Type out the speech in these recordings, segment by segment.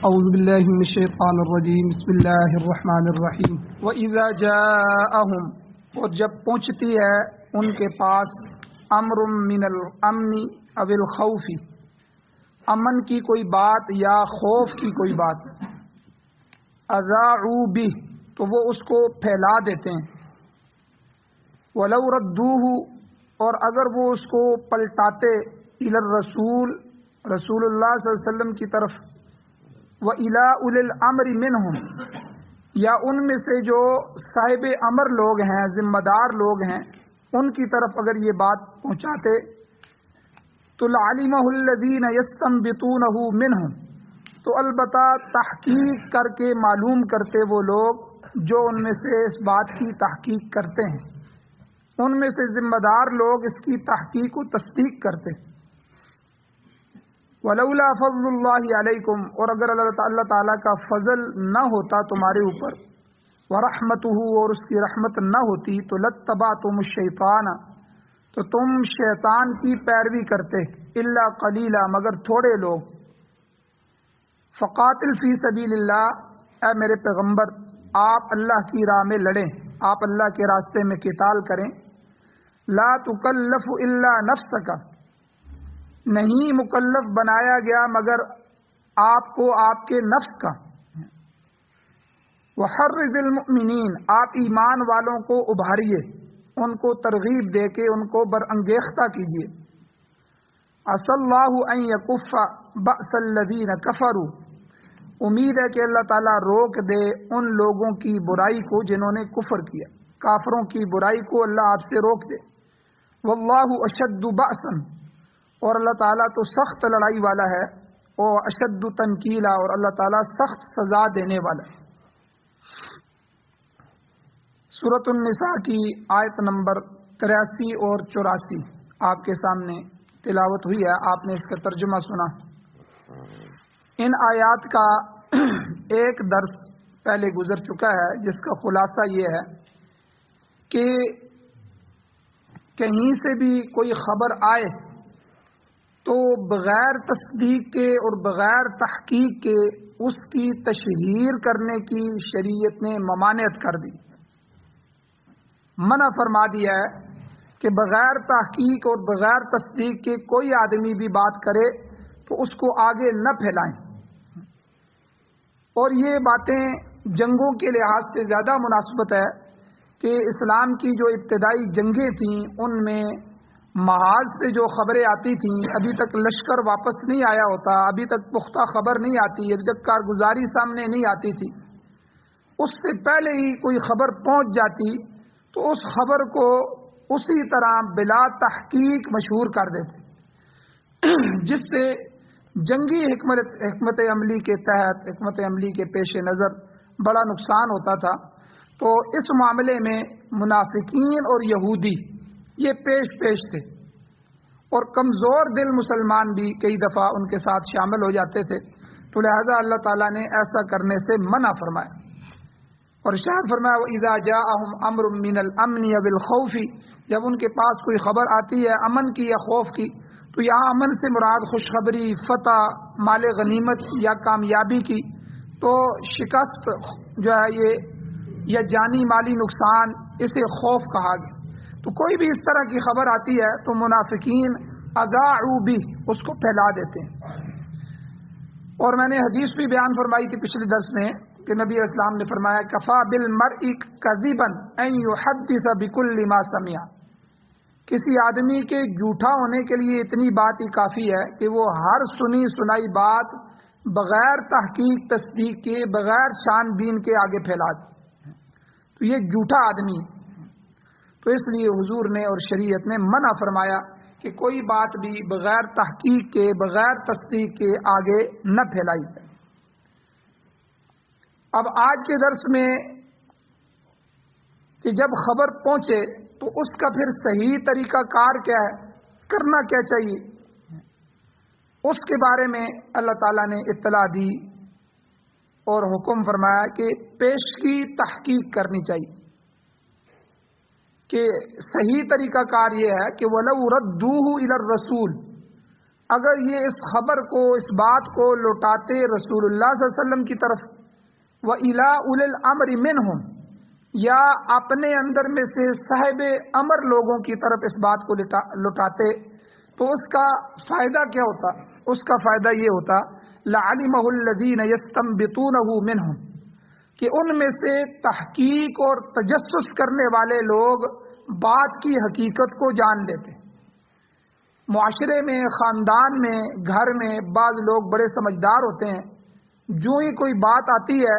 اعوذ باللہ من الشیطان الرجیم بسم اللہ الرحمن الرحیم وَإِذَا جَاءَهُمْ اور جب پہنچتی ہے ان کے پاس امر من الامن او الخوف امن کی کوئی بات یا خوف کی کوئی بات اذاعوا بہ تو وہ اس کو پھیلا دیتے ہیں وَلَوْ رَدُّوهُ اور اگر وہ اس کو پلٹاتے الی الرسول رسول اللہ صلی اللہ علیہ وسلم کی طرف وَإِلَىٰ أُولِي الْأَمْرِ مِنْهُمْ یا ان میں سے جو صاحب امر لوگ ہیں ذمہ دار لوگ ہیں ان کی طرف اگر یہ بات پہنچاتے تو لَعَلِمَهُ الَّذِينَ يَسْتَنبِطُونَهُ مِنْهُمْ تو البتہ تحقیق کر کے معلوم کرتے وہ لوگ جو ان میں سے اس بات کی تحقیق کرتے ہیں، ان میں سے ذمہ دار لوگ اس کی تحقیق و تصدیق کرتے۔ وَلَوْلَا فَضْلُ اللَّهِ عَلَيْكُمْ اور اگر اللہ تعالیٰ کا فضل نہ ہوتا تمہارے اوپر وَرَحْمَتُهُ اور اس کی رحمت نہ ہوتی تو لَاتَّبَعْتُمُ الشَّيْطَانَ تو تم شیطان کی پیروی کرتے إِلَّا قَلِيلًا مگر تھوڑے لوگ۔ فَقَاتِلْ فِي سَبِيلِ اللَّهِ اے میرے پیغمبر آپ اللہ کی راہ میں لڑیں، آپ اللہ کے راستے میں قتال کریں۔ لَا تُكَلَّفُ إِلَّا نَفْسَكَ نہیں مکلف بنایا گیا مگر آپ کو آپ کے نفس کا۔ وَحَرِّضِ الْمُؤْمِنِينَ آپ ایمان والوں کو ابھاریے، ان کو ترغیب دے کے ان کو برانگیختہ کیجیے۔ عَسَى اللَّهُ أَن يَكُفَّ بَأْسَ الَّذِينَ كَفَرُوا امید ہے کہ اللہ تعالیٰ روک دے ان لوگوں کی برائی کو جنہوں نے کفر کیا، کافروں کی برائی کو اللہ آپ سے روک دے۔ وَاللَّهُ أَشَدُّ بَأْسًا اور اللہ تعالیٰ تو سخت لڑائی والا ہے، اور اشد تنکیلا اور اللہ تعالیٰ سخت سزا دینے والا ہے۔ سورۃ النساء کی آیت نمبر 83 اور 84 آپ کے سامنے تلاوت ہوئی ہے، آپ نے اس کا ترجمہ سنا۔ ان آیات کا ایک درس پہلے گزر چکا ہے جس کا خلاصہ یہ ہے کہ کہیں سے بھی کوئی خبر آئے تو بغیر تصدیق کے اور بغیر تحقیق کے اس کی تشہیر کرنے کی شریعت نے ممانعت کر دی، منع فرما دیا ہے کہ بغیر تحقیق اور بغیر تصدیق کے کوئی آدمی بھی بات کرے تو اس کو آگے نہ پھیلائیں۔ اور یہ باتیں جنگوں کے لحاظ سے زیادہ مناسبت ہے کہ اسلام کی جو ابتدائی جنگیں تھیں ان میں محاذ سے جو خبریں آتی تھیں، ابھی تک لشکر واپس نہیں آیا ہوتا، ابھی تک پختہ خبر نہیں آتی، ابھی تک کارگزاری سامنے نہیں آتی تھی، اس سے پہلے ہی کوئی خبر پہنچ جاتی تو اس خبر کو اسی طرح بلا تحقیق مشہور کر دیتے، جس سے جنگی حکمت عملی کے تحت، حکمت عملی کے پیش نظر بڑا نقصان ہوتا تھا۔ تو اس معاملے میں منافقین اور یہودی یہ پیش تھے، اور کمزور دل مسلمان بھی کئی دفعہ ان کے ساتھ شامل ہو جاتے تھے، تو لہذا اللہ تعالیٰ نے ایسا کرنے سے منع فرمایا۔ اور ارشاد فرمایا وَإِذَا جَاءَهُمْ أَمْرٌ مِّنَ الْأَمْنِ وَالْخَوْفِ جب ان کے پاس کوئی خبر آتی ہے امن کی یا خوف کی، تو یہاں امن سے مراد خوشخبری، فتح، مال غنیمت یا کامیابی کی، تو شکست جو ہے یہ یا جانی مالی نقصان اسے خوف کہا گیا۔ تو کوئی بھی اس طرح کی خبر آتی ہے تو منافقین اذاعوا بہ اس کو پھیلا دیتے ہیں۔ اور میں نے حدیث بھی بیان فرمائی تھی پچھلے درس میں کہ نبی اسلام نے فرمایا کفا بالمرء کذبا ان یحدث بکل ما سمع کسی آدمی کے جھوٹا ہونے کے لیے اتنی بات ہی کافی ہے کہ وہ ہر سنی سنائی بات بغیر تحقیق تصدیق کے، بغیر چھان بین کے آگے پھیلا دے، تو یہ جھوٹا آدمی ہے۔ تو اس لیے حضور نے اور شریعت نے منع فرمایا کہ کوئی بات بھی بغیر تحقیق کے، بغیر تصدیق کے آگے نہ پھیلائی جائے۔ اب آج کے درس میں کہ جب خبر پہنچے تو اس کا پھر صحیح طریقہ کار کیا ہے، کرنا کیا چاہیے، اس کے بارے میں اللہ تعالیٰ نے اطلاع دی اور حکم فرمایا کہ پیش کی تحقیق کرنی چاہیے، کہ صحیح طریقہ کار یہ ہے کہ وَلَوْ رَدُّوهُ إِلَى الرَّسُولِ اگر یہ اس خبر کو، اس بات کو لوٹاتے رسول اللہ صلی اللہ علیہ وسلم کی طرف، وَإِلَىٰ أُولِي الْأَمْرِ مِنْهُمْ، یا اپنے اندر میں سے صاحب امر لوگوں کی طرف اس بات کو لوٹاتے، تو اس کا فائدہ کیا ہوتا؟ اس کا فائدہ یہ ہوتا لَعَلِمَهُ الَّذِينَ يَسْتَنبِطُونَهُ مِنْهُمْ، کہ ان میں سے تحقیق اور تجسس کرنے والے لوگ بات کی حقیقت کو جان لیتے۔ معاشرے میں، خاندان میں، گھر میں بعض لوگ بڑے سمجھدار ہوتے ہیں، جو ہی کوئی بات آتی ہے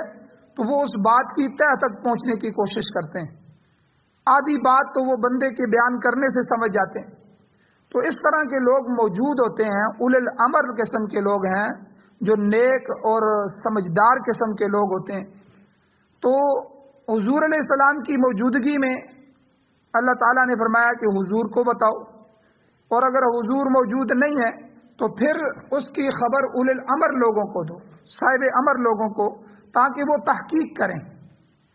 تو وہ اس بات کی تہ تک پہنچنے کی کوشش کرتے ہیں۔ آدھی بات تو وہ بندے کے بیان کرنے سے سمجھ جاتے ہیں۔ تو اس طرح کے لوگ موجود ہوتے ہیں، اولل الامر قسم کے لوگ ہیں، جو نیک اور سمجھدار قسم کے لوگ ہوتے ہیں۔ تو حضور علیہ السلام کی موجودگی میں اللہ تعالیٰ نے فرمایا کہ حضور کو بتاؤ، اور اگر حضور موجود نہیں ہے تو پھر اس کی خبر اولل الامر لوگوں کو دو، صاحب امر لوگوں کو، تاکہ وہ تحقیق کریں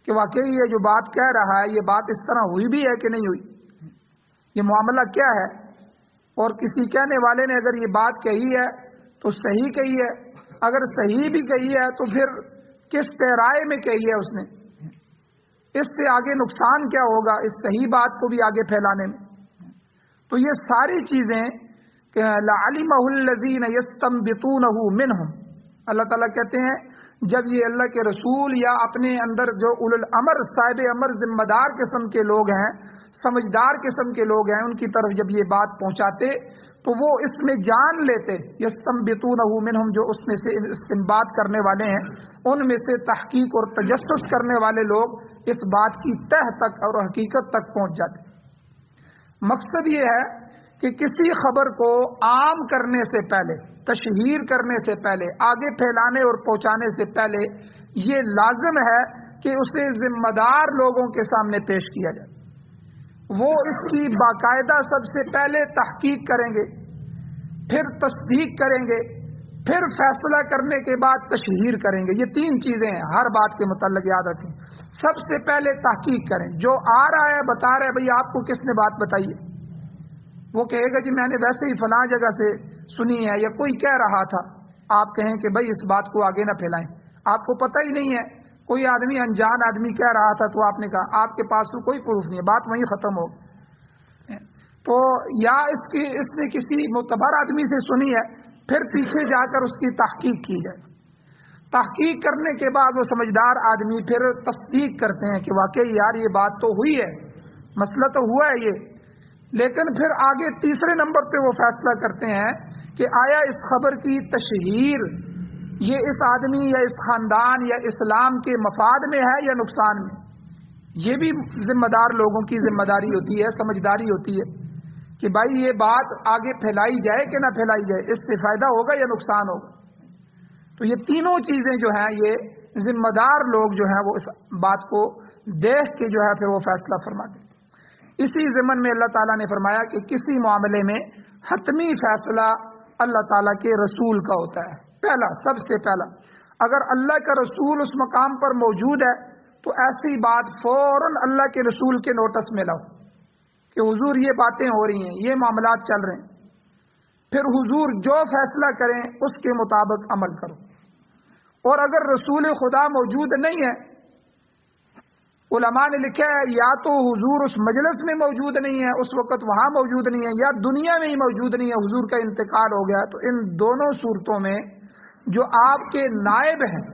کہ واقعی یہ جو بات کہہ رہا ہے، یہ بات اس طرح ہوئی بھی ہے کہ نہیں ہوئی، یہ معاملہ کیا ہے، اور کسی کہنے والے نے اگر یہ بات کہی ہے تو صحیح کہی ہے، اگر صحیح بھی کہی ہے تو پھر کس پیرائے میں کہی ہے اس نے، اس سے آگے نقصان کیا ہوگا اس صحیح بات کو بھی آگے پھیلانے میں۔ تو یہ ساری چیزیں کہ لَعَلِمَهُ الَّذِينَ يَسْتَنبِطُونَهُ مِنْهُمْ، اللہ تعالیٰ کہتے ہیں جب یہ اللہ کے رسول یا اپنے اندر جو اولو الامر، صاحب امر، ذمہ دار قسم کے لوگ ہیں، سمجھدار قسم کے لوگ ہیں، ان کی طرف جب یہ بات پہنچاتے تو وہ اس میں جان لیتے، یستنبطونہ منہم، جو اس میں سے استنباط کرنے والے ہیں، ان میں سے تحقیق اور تجسس کرنے والے لوگ اس بات کی تہ تک اور حقیقت تک پہنچ جاتے۔ مقصد یہ ہے کہ کسی خبر کو عام کرنے سے پہلے، تشہیر کرنے سے پہلے، آگے پھیلانے اور پہنچانے سے پہلے یہ لازم ہے کہ اسے ذمہ دار لوگوں کے سامنے پیش کیا جائے۔ وہ اس کی باقاعدہ سب سے پہلے تحقیق کریں گے، پھر تصدیق کریں گے، پھر فیصلہ کرنے کے بعد تشہیر کریں گے۔ یہ تین چیزیں ہیں ہر بات کے متعلق یاد رکھیں۔ سب سے پہلے تحقیق کریں، جو آ رہا ہے بتا رہا ہے، بھئی آپ کو کس نے بات بتائی ہے، وہ کہے گا جی میں نے ویسے ہی فلاں جگہ سے سنی ہے، یا کوئی کہہ رہا تھا، آپ کہیں کہ بھئی اس بات کو آگے نہ پھیلائیں، آپ کو پتہ ہی نہیں ہے، کوئی آدمی انجان آدمی کہہ رہا تھا تو آپ نے کہا، آپ کے پاس تو کوئی پروف نہیں ہے، بات وہیں ختم ہو۔ تو یا اس نے کسی معتبر آدمی سے سنی ہے، پھر پیچھے جا کر اس کی تحقیق کی جائے۔ تحقیق کرنے کے بعد وہ سمجھدار آدمی پھر تصدیق کرتے ہیں کہ واقعی یار یہ بات تو ہوئی ہے، مسئلہ تو ہوا ہے یہ، لیکن پھر آگے تیسرے نمبر پہ وہ فیصلہ کرتے ہیں کہ آیا اس خبر کی تشہیر یہ اس آدمی یا اس خاندان یا اسلام کے مفاد میں ہے یا نقصان میں۔ یہ بھی ذمہ دار لوگوں کی ذمہ داری ہوتی ہے، سمجھداری ہوتی ہے کہ بھائی یہ بات آگے پھیلائی جائے کہ نہ پھیلائی جائے، اس سے فائدہ ہوگا یا نقصان ہوگا۔ تو یہ تینوں چیزیں جو ہیں یہ ذمہ دار لوگ جو ہیں وہ اس بات کو دیکھ کے جو ہے پھر وہ فیصلہ فرماتے ہیں۔ اسی ضمن میں اللہ تعالیٰ نے فرمایا کہ کسی معاملے میں حتمی فیصلہ اللہ تعالیٰ کے رسول کا ہوتا ہے، پہلا، سب سے پہلا۔ اگر اللہ کا رسول اس مقام پر موجود ہے تو ایسی بات فوراً اللہ کے رسول کے نوٹس میں لاؤ کہ حضور یہ باتیں ہو رہی ہیں، یہ معاملات چل رہے ہیں، پھر حضور جو فیصلہ کریں اس کے مطابق عمل کرو۔ اور اگر رسول خدا موجود نہیں ہے، علماء نے لکھا ہے یا تو حضور اس مجلس میں موجود نہیں ہے، اس وقت وہاں موجود نہیں ہے، یا دنیا میں ہی موجود نہیں ہے، حضور کا انتقال ہو گیا، تو ان دونوں صورتوں میں جو آپ کے نائب ہیں،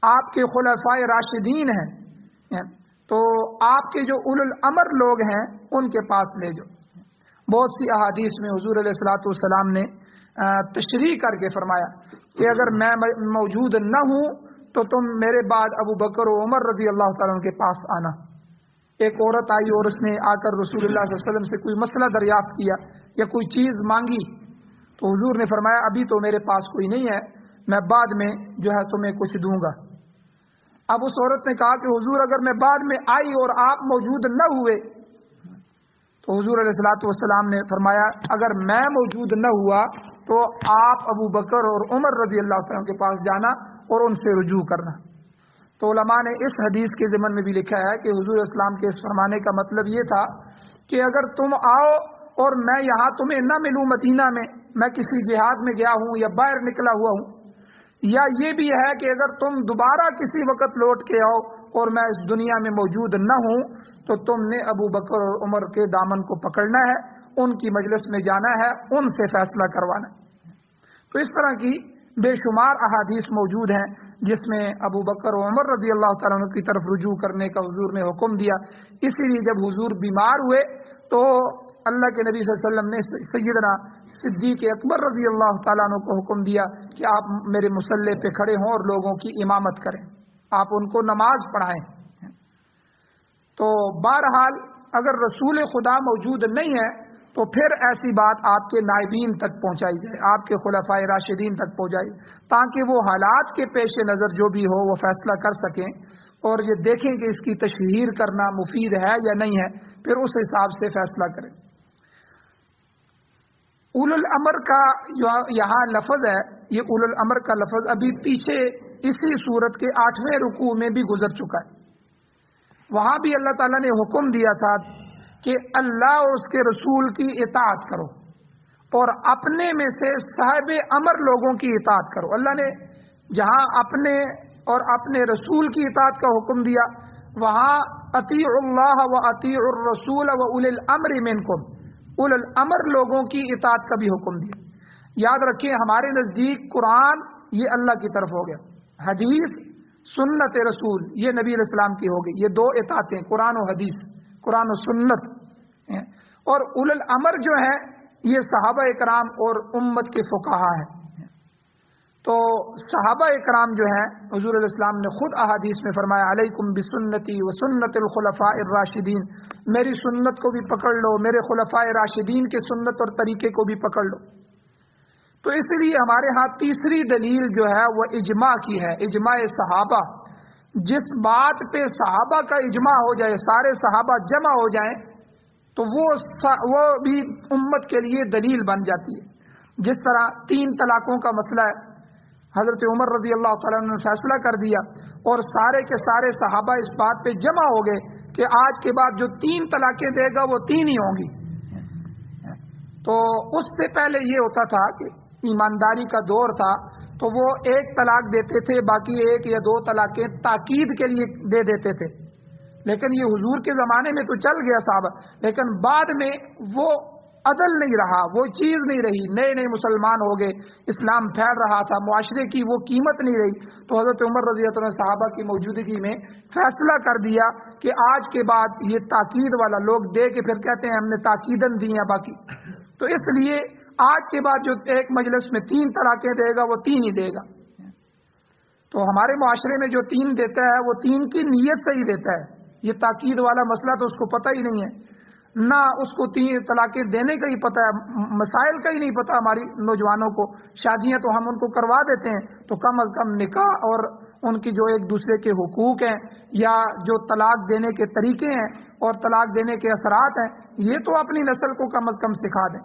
آپ کے خلفائے راشدین ہیں، تو آپ کے جو اولو الامر لوگ ہیں ان کے پاس لے جاؤ۔ بہت سی احادیث میں حضور علیہ الصلوۃ والسلام نے تشریح کر کے فرمایا کہ اگر میں موجود نہ ہوں تو تم میرے بعد ابو بکر و عمر رضی اللہ تعالیٰ عنہ کے پاس آنا۔ ایک عورت آئی اور اس نے آ کر رسول اللہ صلی اللہ علیہ وسلم سے کوئی مسئلہ دریافت کیا یا کوئی چیز مانگی، تو حضور نے فرمایا ابھی تو میرے پاس کوئی نہیں ہے، میں بعد میں جو ہے تمہیں کچھ دوں گا۔ اب اس عورت نے کہا کہ حضور اگر میں بعد میں آئی اور آپ موجود نہ ہوئے، تو حضور علیہ الصلوۃ والسلام نے فرمایا اگر میں موجود نہ ہوا تو آپ ابو بکر اور عمر رضی اللہ عنہ کے پاس جانا اور ان سے رجوع کرنا۔ تو علماء نے اس حدیث کے ضمن میں بھی لکھا ہے کہ حضور اسلام کے اس فرمانے کا مطلب یہ تھا کہ اگر تم آؤ اور میں یہاں تمہیں نہ ملوں مدینہ میں کسی جہاد میں گیا ہوں یا باہر نکلا ہوا ہوں، یا یہ بھی ہے کہ اگر تم دوبارہ کسی وقت لوٹ کے آؤ اور میں اس دنیا میں موجود نہ ہوں تو تم نے ابو بکر اور عمر کے دامن کو پکڑنا ہے، ان کی مجلس میں جانا ہے، ان سے فیصلہ کروانا ہے۔ تو اس طرح کی بے شمار احادیث موجود ہیں جس میں ابو بکر و عمر رضی اللہ تعالیٰ عنہ کی طرف رجوع کرنے کا حضور نے حکم دیا۔ اسی لیے جب حضور بیمار ہوئے تو اللہ کے نبی صلی اللہ علیہ وسلم نے سیدنا صدیق اکبر رضی اللہ تعالیٰ عنہ کو حکم دیا کہ آپ میرے مصلی پہ کھڑے ہوں اور لوگوں کی امامت کریں، آپ ان کو نماز پڑھائیں۔ تو بہرحال اگر رسول خدا موجود نہیں ہے تو پھر ایسی بات آپ کے نائبین تک پہنچائی جائے، آپ کے خلفائے راشدین تک پہنچائی، تاکہ وہ حالات کے پیش نظر جو بھی ہو وہ فیصلہ کر سکیں اور یہ دیکھیں کہ اس کی تشہیر کرنا مفید ہے یا نہیں ہے، پھر اس حساب سے فیصلہ کریں۔ اول الامر کا یہاں لفظ ہے، یہ اول الامر کا لفظ ابھی پیچھے اسی سورت کے 8ویں رکوع میں بھی گزر چکا ہے۔ وہاں بھی اللہ تعالیٰ نے حکم دیا تھا کہ اللہ اور اس کے رسول کی اطاعت کرو اور اپنے میں سے صاحب امر لوگوں کی اطاعت کرو۔ اللہ نے جہاں اپنے اور اپنے رسول کی اطاعت کا حکم دیا، وہاں اطیعوا اللہ و اطیعوا الرسول و اولی الامر منکم، اول الامر لوگوں کی اطاعت کا بھی حکم دیا۔ یاد رکھیں ہمارے نزدیک قرآن یہ اللہ کی طرف ہو گیا، حدیث سنت رسول یہ نبی علیہ السلام کی ہو گئی، یہ دو اطاعتیں قرآن و حدیث، قرآن و سنت۔ اور اول الامر جو ہے یہ صحابہ اکرام اور امت کے فقہا ہیں۔ تو صحابہ اکرام جو ہیں حضور علیہ السلام نے خود احادیث میں فرمایا علیکم بسنتی و سنت الخلفاء الراشدین، میری سنت کو بھی پکڑ لو، میرے خلفاء راشدین کے سنت اور طریقے کو بھی پکڑ لو۔ تو اس لیے ہمارے ہاں تیسری دلیل جو ہے وہ اجماع کی ہے، اجماع صحابہ۔ جس بات پہ صحابہ کا اجماع ہو جائے، سارے صحابہ جمع ہو جائیں تو وہ بھی امت کے لیے دلیل بن جاتی ہے۔ جس طرح 3 طلاقوں کا مسئلہ ہے، حضرت عمر رضی اللہ تعالیٰ نے فیصلہ کر دیا اور سارے کے سارے صحابہ اس بات پہ جمع ہو گئے کہ آج کے بعد جو 3 طلاقیں دے گا وہ 3 ہی ہوں گی۔ تو اس سے پہلے یہ ہوتا تھا کہ ایمانداری کا دور تھا تو وہ 1 طلاق دیتے تھے، باقی 1 یا 2 طلاقیں تاکید کے لیے دے دیتے تھے، لیکن یہ حضور کے زمانے میں تو چل گیا صحابہ، لیکن بعد میں وہ عدل نہیں رہا، وہ چیز نہیں رہی، نئے نئے مسلمان ہو گئے، اسلام پھیل رہا تھا، معاشرے کی وہ قیمت نہیں رہی، تو حضرت عمر رضی اللہ عنہ صحابہ کی موجودگی میں فیصلہ کر دیا کہ آج کے بعد یہ تاکید والا لوگ دے کے پھر کہتے ہیں ہم نے تاکیدن دی ہیں باقی، تو اس لیے آج کے بعد جو ایک مجلس میں 3 طلاقیں دے گا وہ 3 ہی دے گا۔ تو ہمارے معاشرے میں جو 3 دیتا ہے وہ 3 کی نیت سے ہی دیتا ہے، یہ تاکید والا مسئلہ تو اس کو پتہ ہی نہیں ہے، نہ اس کو 3 طلاقیں دینے کا ہی پتہ ہے، مسائل کا ہی نہیں پتہ ہماری نوجوانوں کو۔ شادیاں تو ہم ان کو کروا دیتے ہیں، تو کم از کم نکاح اور ان کی جو ایک دوسرے کے حقوق ہیں یا جو طلاق دینے کے طریقے ہیں اور طلاق دینے کے اثرات ہیں، یہ تو اپنی نسل کو کم از کم سکھا دیں،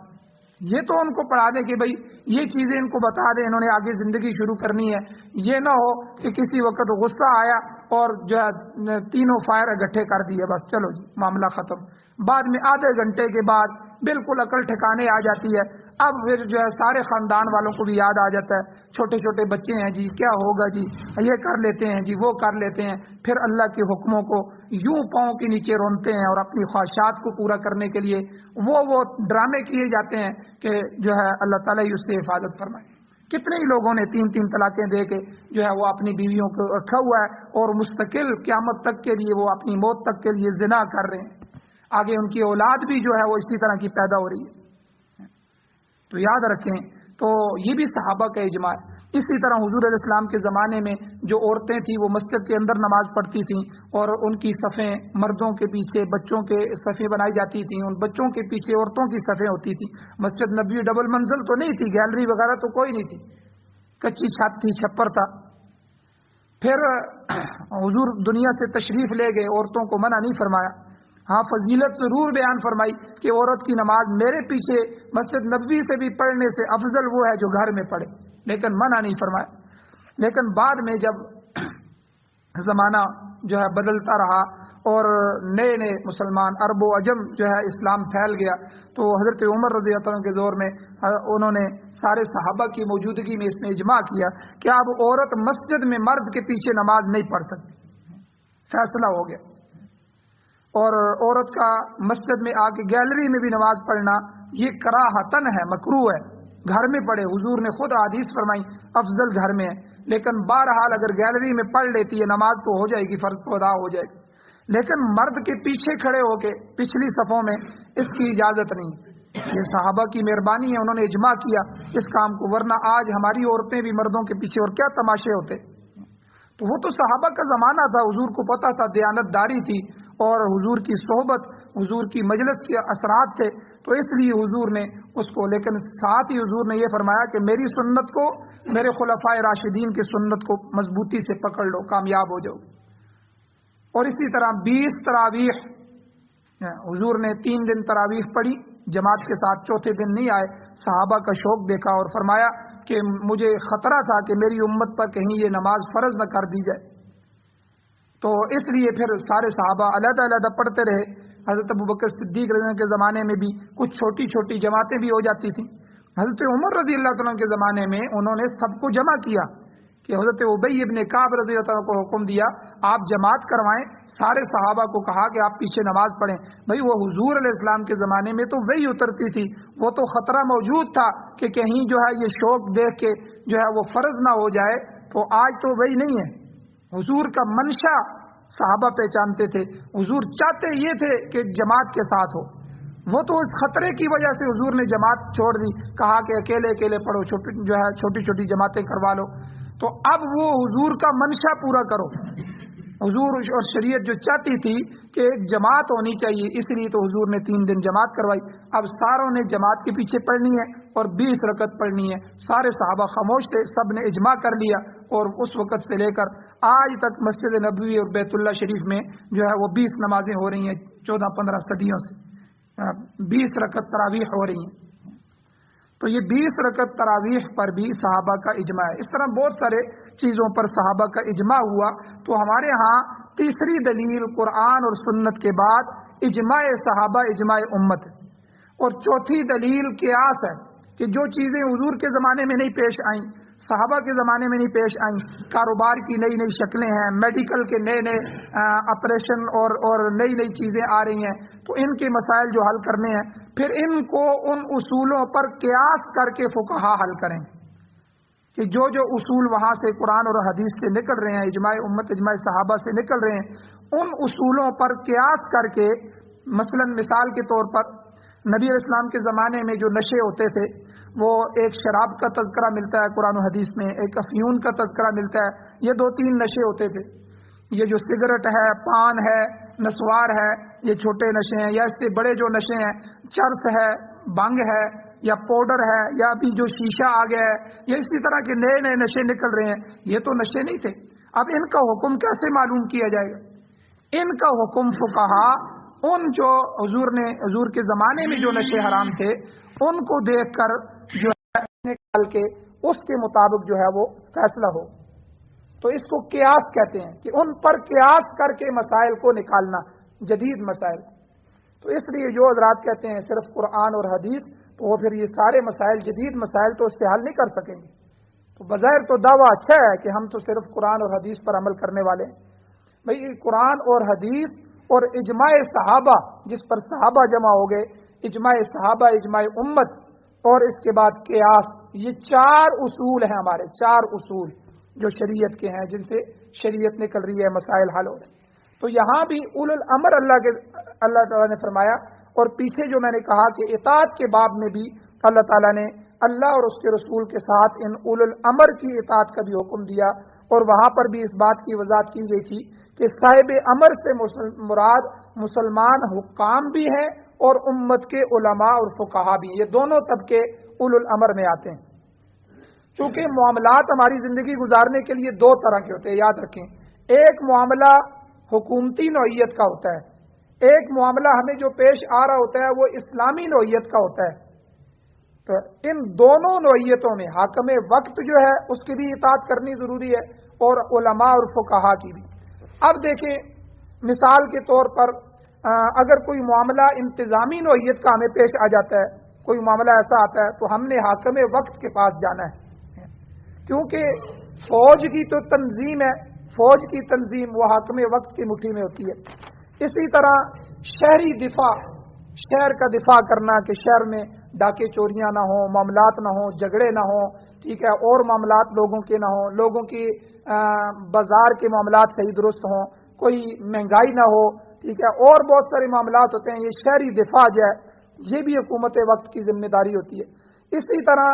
یہ تو ان کو پڑھا دیں کہ بھائی یہ چیزیں ان کو بتا دیں، انہوں نے آگے زندگی شروع کرنی ہے۔ یہ نہ ہو کہ کسی وقت غصہ آیا اور جو ہے 3 فائر اکٹھے کر دیے، بس چلو جی معاملہ ختم، بعد میں آدھے گھنٹے کے بعد بالکل عقل ٹھکانے آ جاتی ہے، اب پھر جو ہے سارے خاندان والوں کو بھی یاد آ جاتا ہے، چھوٹے چھوٹے بچے ہیں جی کیا ہوگا جی، یہ کر لیتے ہیں جی وہ کر لیتے ہیں، پھر اللہ کے حکموں کو یوں پاؤں کے نیچے رونتے ہیں اور اپنی خواہشات کو پورا کرنے کے لیے وہ ڈرامے کیے جاتے ہیں کہ جو ہے اللہ تعالیٰ ہی اس سے حفاظت فرمائے۔ کتنے ہی لوگوں نے 3 طلاقیں دے کے جو ہے وہ اپنی بیویوں کو رکھا ہوا ہے اور مستقل قیامت تک کے لیے وہ اپنی موت تک کے لیے زنا کر رہے ہیں، آگے ان کی اولاد بھی جو ہے وہ اسی طرح کی پیدا ہو رہی ہے۔ تو یاد رکھیں، تو یہ بھی صحابہ کا اجماع ہے۔ اسی طرح حضور علیہ السلام کے زمانے میں جو عورتیں تھیں وہ مسجد کے اندر نماز پڑھتی تھیں اور ان کی صفیں مردوں کے پیچھے بچوں کے صفیں بنائی جاتی تھیں، ان بچوں کے پیچھے عورتوں کی صفیں ہوتی تھیں۔ مسجد نبوی ڈبل منزل تو نہیں تھی، گیلری وغیرہ تو کوئی نہیں تھی، کچی چھت تھی، چھپر تھا۔ پھر حضور دنیا سے تشریف لے گئے، عورتوں کو منع نہیں فرمایا، ہاں فضیلت ضرور بیان فرمائی کہ عورت کی نماز میرے پیچھے مسجد نبوی سے بھی پڑھنے سے افضل وہ ہے جو گھر میں پڑھے، لیکن منع نہیں فرمایا۔ لیکن بعد میں جب زمانہ جو ہے بدلتا رہا اور نئے نئے مسلمان عرب و عجم جو ہے اسلام پھیل گیا، تو حضرت عمر رضی اللہ عنہ کے دور میں انہوں نے سارے صحابہ کی موجودگی میں اس میں اجماع کیا کہ اب عورت مسجد میں مرد کے پیچھے نماز نہیں پڑھ سکتی، فیصلہ ہو گیا۔ اور عورت کا مسجد میں آ کے گیلری میں بھی نماز پڑھنا یہ کراہتن ہے، مکروہ ہے، گھر میں پڑھے۔ حضور نے خود حدیث فرمائی افضل گھر میں ہے، لیکن بہرحال اگر گیلری میں پڑھ لیتی ہے نماز تو ہو جائے گی، فرض تو ادا ہو جائے گی، لیکن مرد کے پیچھے کھڑے ہو کے پچھلی صفوں میں اس کی اجازت نہیں۔ یہ صحابہ کی مہربانی ہے، انہوں نے اجماع کیا اس کام کو، ورنہ آج ہماری عورتیں بھی مردوں کے پیچھے اور کیا تماشے ہوتے۔ تو وہ تو صحابہ کا زمانہ تھا، حضور کو پتہ تھا، دیانت داری تھی، اور حضور کی صحبت، حضور کی مجلس کے اثرات تھے، تو اس لیے حضور نے اس کو، لیکن ساتھ ہی حضور نے یہ فرمایا کہ میری سنت کو، میرے خلفائے راشدین کی سنت کو مضبوطی سے پکڑ لو، کامیاب ہو جاؤ۔ اور اسی طرح 20 تراویح حضور نے 3 دن تراویح پڑھی جماعت کے ساتھ، چوتھے دن نہیں آئے، صحابہ کا شوق دیکھا اور فرمایا کہ مجھے خطرہ تھا کہ میری امت پر کہیں یہ نماز فرض نہ کر دی جائے، تو اس لیے پھر سارے صحابہ علیحدہ علیحدہ پڑھتے رہے۔ حضرت ابوبکر صدیق رضی اللہ عنہ کے زمانے میں بھی کچھ چھوٹی چھوٹی جماعتیں بھی ہو جاتی تھیں۔ حضرت عمر رضی اللہ عنہ کے زمانے میں انہوں نے سب کو جمع کیا کہ حضرت ابی ابن کعب رضی اللہ عنہ کو حکم دیا آپ جماعت کروائیں، سارے صحابہ کو کہا کہ آپ پیچھے نماز پڑھیں۔ بھئی وہ حضور علیہ السلام کے زمانے میں تو وہی اترتی تھی، وہ تو خطرہ موجود تھا کہ کہیں جو ہے یہ شوق دیکھ کے جو ہے وہ فرض نہ ہو جائے، تو آج تو وہی نہیں ہے۔ حضور کا منشا صحابہ پہچانتے تھے، حضور چاہتے یہ تھے کہ جماعت کے ساتھ ہو، وہ تو اس خطرے کی وجہ سے حضور نے جماعت چھوڑ دی، کہا کہ اکیلے اکیلے پڑھو، چھوٹی چھوٹی جماعتیں کروا لو۔ تو اب وہ حضور کا منشا پورا کرو، حضور اور شریعت جو چاہتی تھی کہ ایک جماعت ہونی چاہیے، اس لیے تو حضور نے 3 دن جماعت کروائی۔ اب ساروں نے جماعت کے پیچھے پڑھنی ہے اور 20 رکعت پڑھنی ہے، سارے صحابہ خاموش تھے، سب نے اجماع کر لیا، اور اس وقت سے لے کر آج تک مسجد نبوی اور بیت اللہ شریف میں جو ہے وہ 20 نمازیں ہو رہی ہیں، 14-15 صدیوں سے 20 رکعت تراویح ہو رہی ہیں۔ تو یہ 20 رکعت تراویح پر بھی صحابہ کا اجماع ہے۔ اس طرح بہت سارے چیزوں پر صحابہ کا اجماع ہوا۔ تو ہمارے ہاں تیسری دلیل قرآن اور سنت کے بعد اجماع صحابہ، اجماع امت ہے، اور چوتھی دلیل قیاس ہے کہ جو چیزیں حضور کے زمانے میں نہیں پیش آئیں، صحابہ کے زمانے میں نہیں پیش آئیں، کاروبار کی نئی نئی شکلیں ہیں، میڈیکل کے نئے نئے آپریشن اور نئی نئی چیزیں آ رہی ہیں، تو ان کے مسائل جو حل کرنے ہیں، پھر ان کو ان اصولوں پر قیاس کر کے فقہا حل کریں کہ جو جو اصول وہاں سے قرآن اور حدیث سے نکل رہے ہیں، اجماع امت اجماع صحابہ سے نکل رہے ہیں، ان اصولوں پر قیاس کر کے، مثلا مثال کے طور پر نبی علیہ السلام کے زمانے میں جو نشے ہوتے تھے، وہ ایک شراب کا تذکرہ ملتا ہے قرآن و حدیث میں، ایک افیون کا تذکرہ ملتا ہے، یہ 2-3 نشے ہوتے تھے۔ یہ جو سگریٹ ہے، پان ہے، نسوار ہے، یہ چھوٹے نشے ہیں، یا اس سے بڑے جو نشے ہیں، چرس ہے، بھنگ ہے، یا پاؤڈر ہے، یا ابھی جو شیشہ آ گیا ہے، یا اسی طرح کے نئے نئے نشے نکل رہے ہیں، یہ تو نشے نہیں تھے۔ اب ان کا حکم کیسے معلوم کیا جائے گا؟ ان کا حکم فقہا ان جو حضور کے زمانے میں جو نشے حرام تھے ان کو دیکھ کر جو ہے نکال کے اس کے مطابق جو ہے وہ فیصلہ ہو، تو اس کو قیاس کہتے ہیں کہ ان پر قیاس کر کے مسائل کو نکالنا، جدید مسائل۔ تو اس لیے جو حضرات کہتے ہیں صرف قرآن اور حدیث، تو وہ پھر یہ سارے مسائل، جدید مسائل تو اس سے حل نہیں کر سکیں گے۔ تو بظاہر تو دعویٰ اچھا ہے کہ ہم تو صرف قرآن اور حدیث پر عمل کرنے والے ہیں، بھئی قرآن اور حدیث اور اجماع صحابہ، جس پر صحابہ جمع ہو گئے، اجماع صحابہ، اجماع امت، اور اس کے بعد قیاس، یہ 4 اصول ہیں ہمارے، 4 اصول جو شریعت کے ہیں، جن سے شریعت نکل رہی ہے، مسائل حل ہو رہے ہیں۔ تو یہاں بھی اولو الامر اللہ تعالیٰ نے فرمایا، اور پیچھے جو میں نے کہا کہ اطاعت کے باب میں بھی اللہ تعالیٰ نے اللہ اور اس کے رسول کے ساتھ ان اولو الامر کی اطاعت کا بھی حکم دیا، اور وہاں پر بھی اس بات کی وضاحت کی گئی تھی کہ صاحب امر سے مراد مسلمان حکام بھی ہیں اور امت کے علماء اور فقہا بھی، یہ دونوں طبقے اولو الامر میں آتے ہیں۔ چونکہ معاملات ہماری زندگی گزارنے کے لیے 2 طرح کے ہوتے ہیں، یاد رکھیں، ایک معاملہ حکومتی نوعیت کا ہوتا ہے، ایک معاملہ ہمیں جو پیش آ رہا ہوتا ہے وہ اسلامی نوعیت کا ہوتا ہے۔ تو ان دونوں نوعیتوں میں حاکم وقت جو ہے اس کی بھی اطاعت کرنی ضروری ہے، اور علماء اور فقہا کی بھی۔ اب دیکھیں مثال کے طور پر اگر کوئی معاملہ انتظامی نوعیت کا ہمیں پیش آ جاتا ہے، کوئی معاملہ ایسا آتا ہے تو ہم نے حاکم وقت کے پاس جانا ہے، کیونکہ فوج کی تو تنظیم ہے، فوج کی تنظیم وہ حاکم وقت کی مٹھی میں ہوتی ہے۔ اسی طرح شہری دفاع، شہر کا دفاع کرنا کہ شہر میں ڈاکے چوریاں نہ ہوں، معاملات نہ ہوں، جھگڑے نہ ہوں، ٹھیک ہے، اور معاملات لوگوں کے نہ ہوں، لوگوں کی بازار کے معاملات صحیح درست ہوں، کوئی مہنگائی نہ ہو، ٹھیک ہے، اور بہت سارے معاملات ہوتے ہیں۔ یہ شہری دفاع جو ہے یہ بھی حکومت وقت کی ذمہ داری ہوتی ہے۔ اسی طرح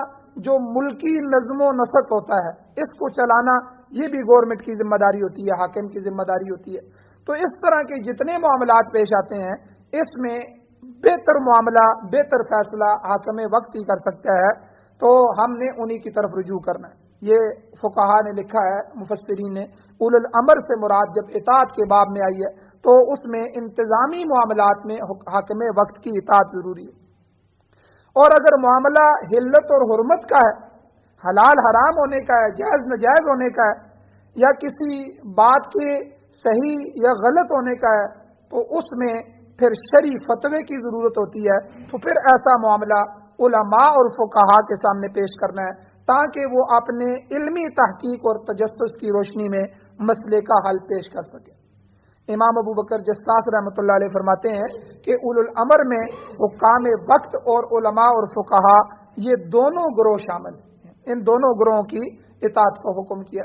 جو ملکی نظم و نسق ہوتا ہے اس کو چلانا یہ بھی گورنمنٹ کی ذمہ داری ہوتی ہے، حاکم کی ذمہ داری ہوتی ہے۔ تو اس طرح کے جتنے معاملات پیش آتے ہیں اس میں بہتر معاملہ، بہتر فیصلہ حاکم وقت ہی کر سکتا ہے، تو ہم نے انہی کی طرف رجوع کرنا ہے۔ یہ فقہا نے لکھا ہے، مفسرین نے، اولو الامر سے مراد جب اطاعت کے باب میں آئی ہے تو اس میں انتظامی معاملات میں حاکم وقت کی اطاعت ضروری ہے۔ اور اگر معاملہ حلت اور حرمت کا ہے، حلال حرام ہونے کا ہے، جائز ناجائز ہونے کا ہے، یا کسی بات کے صحیح یا غلط ہونے کا ہے، تو اس میں پھر شرعی فتوے کی ضرورت ہوتی ہے۔ تو پھر ایسا معاملہ علماء اور فقہا کے سامنے پیش کرنا ہے تاکہ وہ اپنے علمی تحقیق اور تجسس کی روشنی میں مسئلے کا حل پیش کر سکے۔ امام ابو بکر جساس رحمۃ اللہ علیہ فرماتے ہیں کہ اولو الامر میں حکام وقت اور علماء اور فقہا یہ دونوں گروہ شامل ہیں، ان دونوں گروہوں کی اطاعت کا حکم کیا۔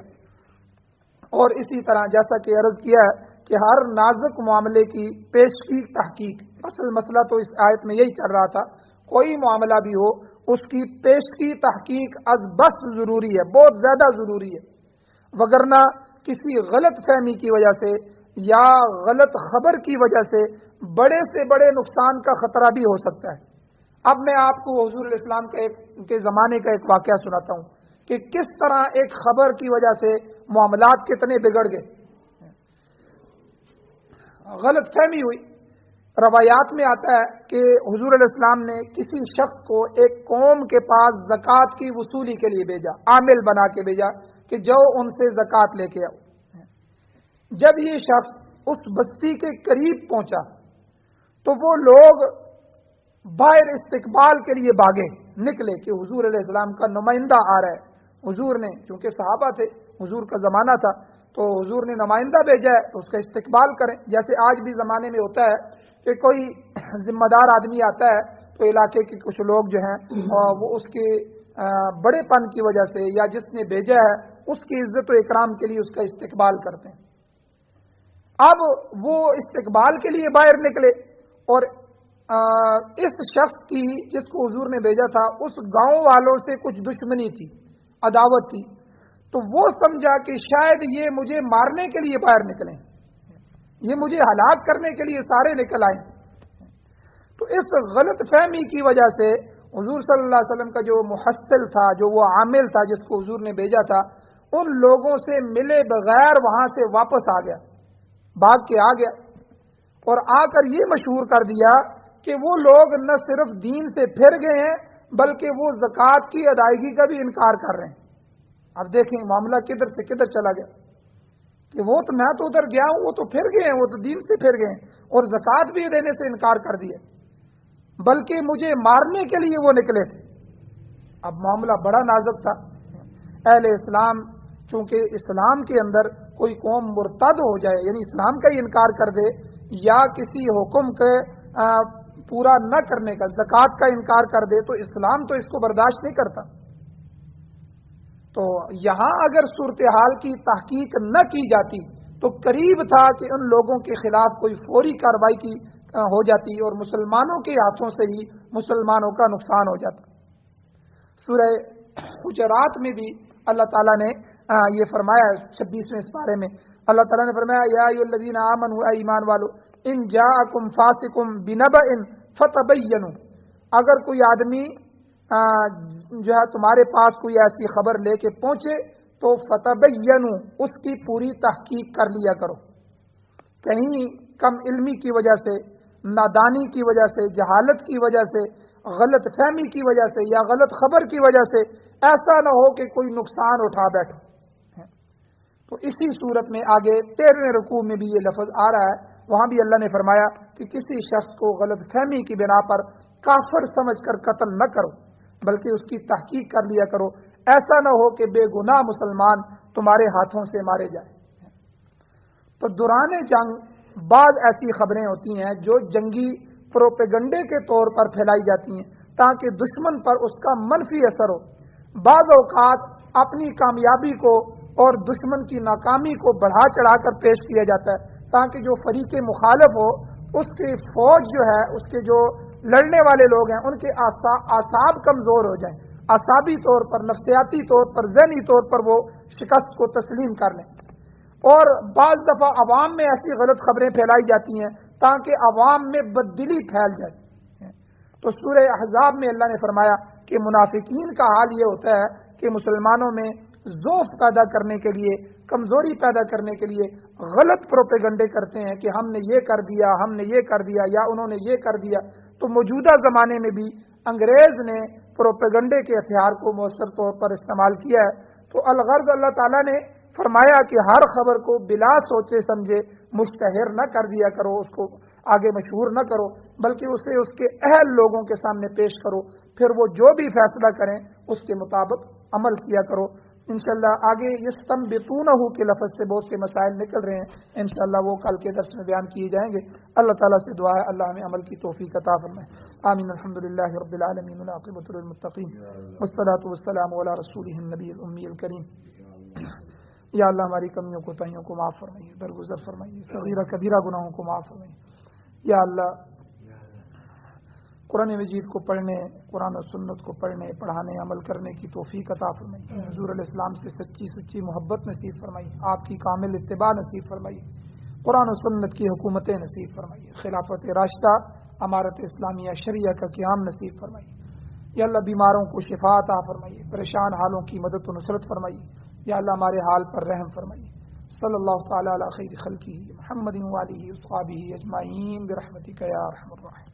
اور اسی طرح جیسا کہ عرض کیا ہے کہ ہر نازک معاملے کی پیشگی تحقیق، اصل مسئلہ تو اس آیت میں یہی چل رہا تھا، کوئی معاملہ بھی ہو اس کی پیشگی تحقیق از بس ضروری ہے، بہت زیادہ ضروری ہے، وگرنہ کسی غلط فہمی کی وجہ سے یا غلط خبر کی وجہ سے بڑے سے بڑے نقصان کا خطرہ بھی ہو سکتا ہے۔ اب میں آپ کو حضور علیہ السلام کے زمانے کا ایک واقعہ سناتا ہوں کہ کس طرح ایک خبر کی وجہ سے معاملات کتنے بگڑ گئے، غلط فہمی ہوئی۔ روایات میں آتا ہے کہ حضور علیہ السلام نے کسی شخص کو ایک قوم کے پاس زکوٰۃ کی وصولی کے لیے بھیجا، عامل بنا کے بھیجا کہ جو ان سے زکوٰۃ لے کے آؤ۔ جب یہ شخص اس بستی کے قریب پہنچا تو وہ لوگ باہر استقبال کے لیے بھاگے، نکلے کہ حضور علیہ السلام کا نمائندہ آ رہا ہے۔ حضور نے، چونکہ صحابہ تھے، حضور کا زمانہ تھا، تو حضور نے نمائندہ بھیجا ہے تو اس کا استقبال کریں۔ جیسے آج بھی زمانے میں ہوتا ہے کہ کوئی ذمہ دار آدمی آتا ہے تو علاقے کے کچھ لوگ جو ہیں وہ اس کے بڑے پن کی وجہ سے یا جس نے بھیجا ہے اس کی عزت و اکرام کے لیے اس کا استقبال کرتے ہیں۔ اب وہ استقبال کے لیے باہر نکلے اور اس شخص کی جس کو حضور نے بھیجا تھا اس گاؤں والوں سے کچھ دشمنی تھی، عداوت تھی، تو وہ سمجھا کہ شاید یہ مجھے مارنے کے لیے باہر نکلیں، یہ مجھے ہلاک کرنے کے لیے سارے نکل آئیں۔ تو اس غلط فہمی کی وجہ سے حضور صلی اللہ علیہ وسلم کا جو محصل تھا، جو وہ عامل تھا جس کو حضور نے بھیجا تھا، ان لوگوں سے ملے بغیر وہاں سے واپس آ گیا، بھاگ کے آ گیا، اور آ کر یہ مشہور کر دیا کہ وہ لوگ نہ صرف دین سے پھر گئے ہیں بلکہ وہ زکوٰۃ کی ادائیگی کا بھی انکار کر رہے ہیں۔ اب دیکھیں معاملہ کدھر سے کدھر چلا گیا کہ وہ تو میں تو ادھر گیا ہوں، وہ تو پھر گئے ہیں، وہ تو دین سے پھر گئے ہیں اور زکوٰۃ بھی دینے سے انکار کر دیا، بلکہ مجھے مارنے کے لیے وہ نکلے تھے۔ اب معاملہ بڑا نازک تھا۔ اہل اسلام چونکہ اسلام کے اندر کوئی قوم مرتد ہو جائے، یعنی اسلام کا ہی انکار کر دے یا کسی حکم کے پورا نہ کرنے کا، زکوٰۃ کا انکار کر دے، تو اسلام تو اس کو برداشت نہیں کرتا۔ تو یہاں اگر صورتحال کی تحقیق نہ کی جاتی تو قریب تھا کہ ان لوگوں کے خلاف کوئی فوری کارروائی کی ہو جاتی اور مسلمانوں کے ہاتھوں سے ہی مسلمانوں کا نقصان ہو جاتا۔ سورہ حجرات میں بھی اللہ تعالیٰ نے یہ فرمایا، 26ویں سپارے میں اللہ تعالیٰ نے فرمایا، یا ایھا الذین آمنوا، اے ایمان والو، ان جاءکم فاسق بنبأ فتبینوا، اگر کوئی آدمی جو ہے تمہارے پاس کوئی ایسی خبر لے کے پہنچے تو فتبینوا، اس کی پوری تحقیق کر لیا کرو۔ کہیں کم علمی کی وجہ سے، نادانی کی وجہ سے، جہالت کی وجہ سے، غلط فہمی کی وجہ سے یا غلط خبر کی وجہ سے ایسا نہ ہو کہ کوئی نقصان اٹھا بیٹھو۔ تو اسی صورت میں آگے 13ویں رکوع میں بھی یہ لفظ آ رہا ہے، وہاں بھی اللہ نے فرمایا کہ کسی شخص کو غلط فہمی کی بنا پر کافر سمجھ کر قتل نہ کرو، بلکہ اس کی تحقیق کر لیا کرو، ایسا نہ ہو کہ بے گناہ مسلمان تمہارے ہاتھوں سے مارے جائیں۔ تو دوران جنگ بعض ایسی خبریں ہوتی ہیں جو جنگی پروپیگنڈے کے طور پر پھیلائی جاتی ہیں تاکہ دشمن پر اس کا منفی اثر ہو۔ بعض اوقات اپنی کامیابی کو اور دشمن کی ناکامی کو بڑھا چڑھا کر پیش کیا جاتا ہے تاکہ جو فریق مخالف ہو، اس کی فوج جو ہے، اس کے جو لڑنے والے لوگ ہیں، ان کے اعصاب کمزور ہو جائیں، اعصابی طور پر، نفسیاتی طور پر، ذہنی طور پر وہ شکست کو تسلیم کر لیں۔ اور بعض دفعہ عوام میں ایسی غلط خبریں پھیلائی جاتی ہیں تاکہ عوام میں بددلی پھیل جائے۔ تو سورہ احزاب میں اللہ نے فرمایا کہ منافقین کا حال یہ ہوتا ہے کہ مسلمانوں میں ضعف پیدا کرنے کے لیے، کمزوری پیدا کرنے کے لیے غلط پروپیگنڈے کرتے ہیں کہ ہم نے یہ کر دیا، ہم نے یہ کر دیا، یا انہوں نے یہ کر دیا۔ تو موجودہ زمانے میں بھی انگریز نے پروپیگنڈے کے ہتھیار کو مؤثر طور پر استعمال کیا ہے۔ تو الغرض اللہ تعالیٰ نے فرمایا کہ ہر خبر کو بلا سوچے سمجھے مشتہر نہ کر دیا کرو، اس کو آگے مشہور نہ کرو، بلکہ اسے اس کے اہل لوگوں کے سامنے پیش کرو، پھر وہ جو بھی فیصلہ کریں اس کے مطابق عمل کیا کرو۔ انشاءاللہ آگے یستنبطونہ کے لفظ سے بہت سے مسائل نکل رہے ہیں، انشاءاللہ وہ کل کے درس میں بیان کیے جائیں گے۔ اللہ تعالیٰ سے دعا ہے اللہ ہمیں عمل کی توفیق عطا فرمائے، آمین۔ الحمدللہ رب العالمین والعاقبۃ للمتقین والصلاۃ والسلام علی رسولہ النبی الامی الکریم۔ یا اللہ ہماری کمیوں کو تہیوں کو معاف فرمائیے، درگزر فرمائیے، صغیرہ کبیرہ گناہوں کو معاف فرمائیے۔ یا اللہ قرآن مجید کو پڑھنے، قرآن و سنت کو پڑھنے، پڑھانے، عمل کرنے کی توفیق عطا فرمائیے، حضور علیہ السلام سے سچی سچی محبت نصیب فرمائیے، آپ کی کامل اتباع نصیب فرمائیے، قرآن و سنت کی حکومتیں نصیب فرمائیے، خلافت راشدہ، امارت اسلامیہ شریعہ کا قیام نصیب فرمائیے۔ یا اللہ بیماروں کو شفا عطا فرمائیے، پریشان حالوں کی مدد و نصرت فرمائیے۔ یا اللہ ہمارے حال پر رحم فرمائیے۔ صلی اللہ تعالی علی خیر خلقہ محمد و آلہ و اصحابہ اجمعین برحمتک یا ارحم الراحمین۔